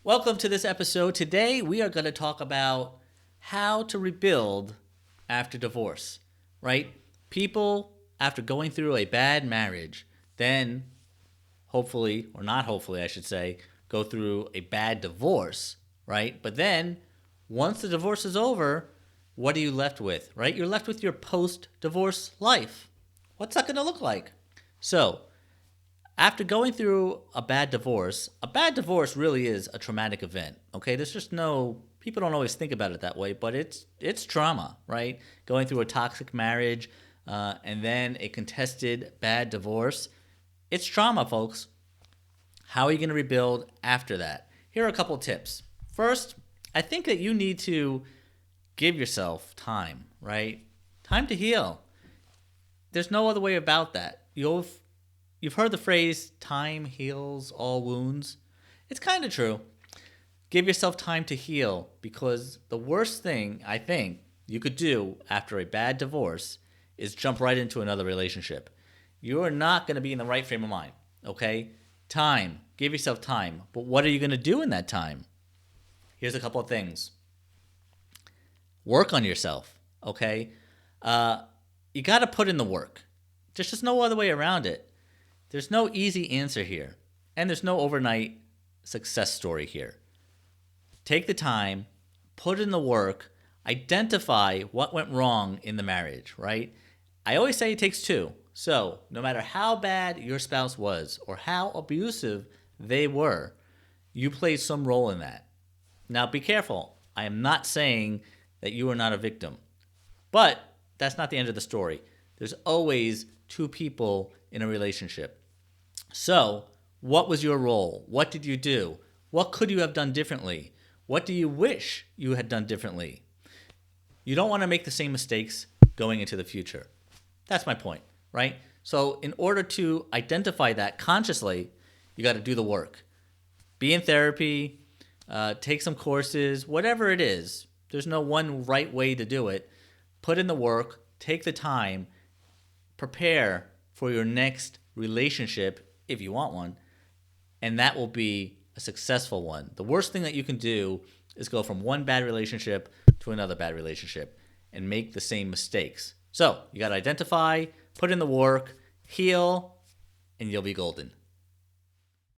Welcome to this episode. Today we are going to talk about how to rebuild after divorce, right? People, after going through a bad marriage, then hopefully, or not hopefully, I should say, go through a bad divorce, right? But then once the divorce is over, what are you left with, right? You're left with your post divorce life. What's that going to look like? So, after going through a bad divorce really is a traumatic event. Okay, there's just no people don't always think about it that way, but it's trauma, right? Going through a toxic marriage and then a contested bad divorce, it's trauma, folks. How are you going to rebuild after that? Here are a couple tips. First, I think that you need to give yourself time, right? Time to heal. There's no other way about that. You've heard the phrase time heals all wounds. It's kind of true. Give yourself time to heal because the worst thing I think you could do after a bad divorce is jump right into another relationship. You are not going to be in the right frame of mind, okay? Time. Give yourself time. But what are you going to do in that time? Here's a couple of things. Work on yourself, okay? You got to put in the work. There's just no other way around it. There's no easy answer here, and there's no overnight success story here. Take the time, put in the work, identify what went wrong in the marriage, right? I always say it takes two. So, no matter how bad your spouse was or how abusive they were, you played some role in that. Now, be careful. I am not saying that you are not a victim, but that's not the end of the story. There's always two people in a relationship. So, what was your role? What did you do? What could you have done differently? What do you wish you had done differently? You don't want to make the same mistakes going into the future. That's my point, right? So, in order to identify that consciously, you got to do the work. Be in therapy, take some courses, whatever it is. There's no one right way to do it. Put in the work, take the time, prepare for your next relationship if you want one, and that will be a successful one. The worst thing that you can do is go from one bad relationship to another bad relationship and make the same mistakes. So you got to identify, put in the work, heal, and you'll be golden.